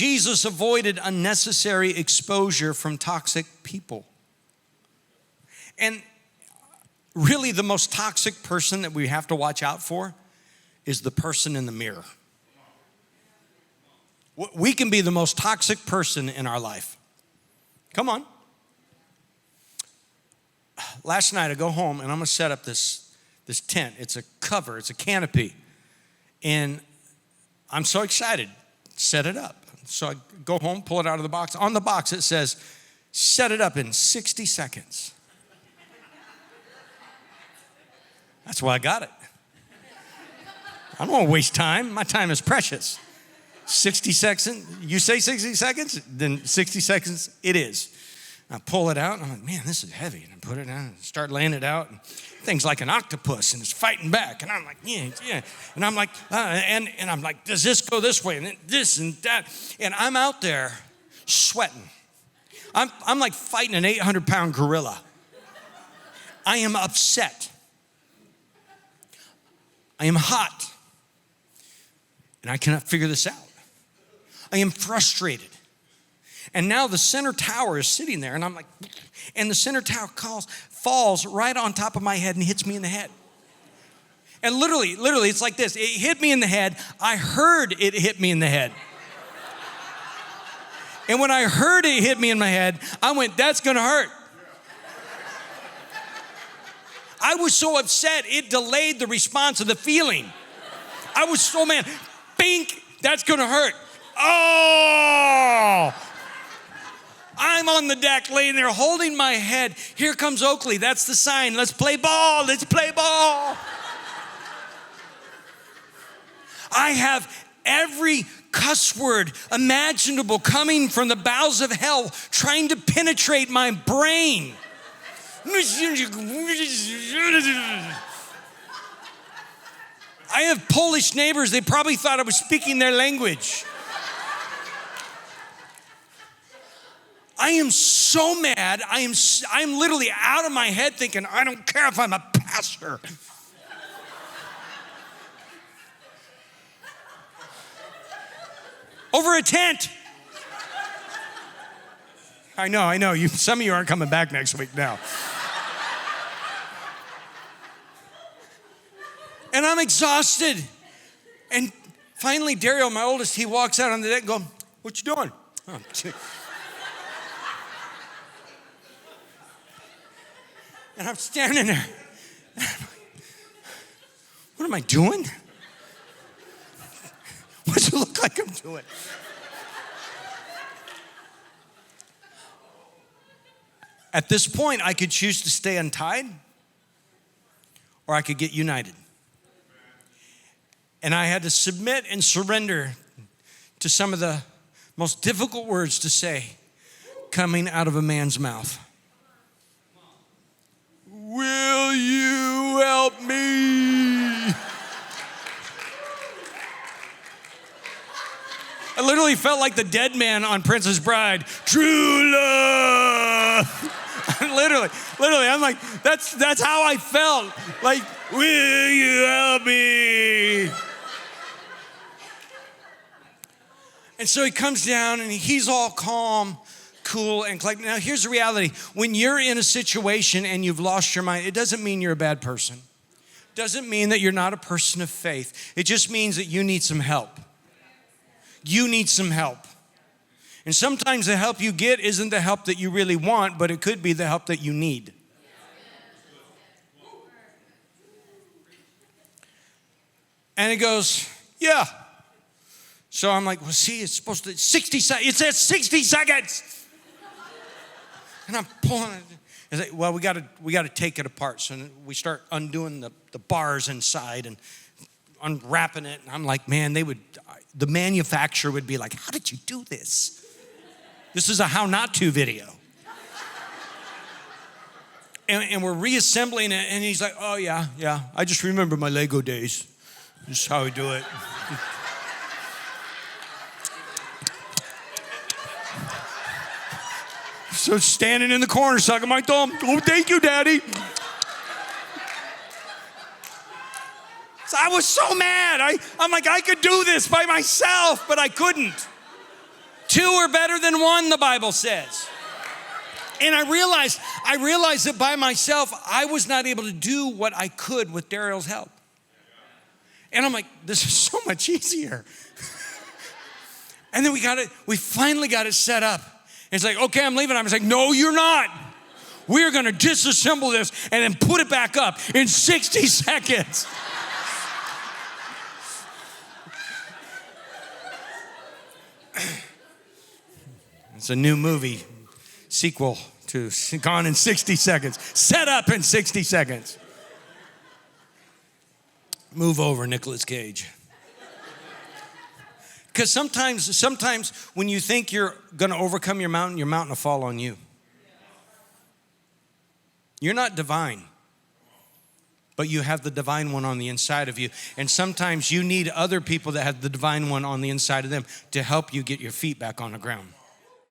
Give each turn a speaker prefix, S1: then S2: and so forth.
S1: Jesus avoided unnecessary exposure from toxic people. And really the most toxic person that we have to watch out for is the person in the mirror. We can be the most toxic person in our life. Come on. Last night I go home and I'm gonna set up this tent. It's a cover, it's a canopy. And I'm so excited, set it up. So I go home, pull it out of the box. On the box it says, set it up in 60 seconds. That's why I got it. I don't want to waste time. My time is precious. 60 seconds, you say 60 seconds, then 60 seconds it is. I pull it out and I'm like, man, this is heavy. And I put it down and start laying it out. And thing's like an octopus and it's fighting back. And I'm like, yeah. And I'm like, and I'm like, does this go this way? And then this and that. And I'm out there sweating. I'm like fighting an 800-pound gorilla. I am upset. I am hot. And I cannot figure this out. I am frustrated. And now the center tower is sitting there, and I'm like, and the center tower falls right on top of my head and hits me in the head. And literally, it's like this. It hit me in the head. I heard it hit me in the head. And when I heard it hit me in my head, I went, that's gonna hurt. I was so upset, it delayed the response of the feeling. I was so mad. Bink, that's gonna hurt. Oh! I'm on the deck laying there holding my head. Here comes Oakley. That's the sign. Let's play ball. Let's play ball. I have every cuss word imaginable coming from the bowels of hell trying to penetrate my brain. I have Polish neighbors. They probably thought I was speaking their language. I am so mad. I'm literally out of my head thinking, I don't care if I'm a pastor. Over a tent. I know. Some of you aren't coming back next week now. And I'm exhausted. And finally, Daryl, my oldest, he walks out on the deck and goes, what you doing? Oh, and I'm standing there. And I'm like, what am I doing? What does it look like I'm doing? At this point, I could choose to stay untied or I could get united. And I had to submit and surrender to some of the most difficult words to say coming out of a man's mouth. Will you help me? I literally felt like the dead man on Princess Bride. True love. literally, I'm like, that's how I felt. Like, will you help me? And so he comes down and he's all calm, cool, and collected. Now here's the reality. When you're in a situation and you've lost your mind, it doesn't mean you're a bad person. It doesn't mean that you're not a person of faith. It just means that you need some help. You need some help. And sometimes the help you get isn't the help that you really want, but it could be the help that you need. And he goes, yeah. So I'm like, well, see, it's supposed to, 60 seconds. It says 60 seconds. And I'm pulling it. It's like, well, we got to take it apart. So we start undoing the bars inside and unwrapping it. And I'm like, man, the manufacturer would be like, how did you do this? This is a how not to video. And we're reassembling it. And he's like, oh, yeah. I just remember my Lego days. This is how we do it. So standing in the corner, sucking my thumb. Oh, thank you, Daddy. So I was so mad. I'm like, I could do this by myself, but I couldn't. Two are better than one, the Bible says. And I realized that by myself, I was not able to do what I could with Daryl's help. And I'm like, this is so much easier. And then we finally got it set up. And it's like, okay, I'm leaving. I was like, no, you're not. We're going to disassemble this and then put it back up in 60 seconds. It's a new movie, sequel to Gone in 60 Seconds. Set up in 60 seconds. Move over, Nicolas Cage. Because sometimes when you think you're going to overcome your mountain will fall on you. You're not divine, but you have the divine one on the inside of you. And sometimes you need other people that have the divine one on the inside of them to help you get your feet back on the ground.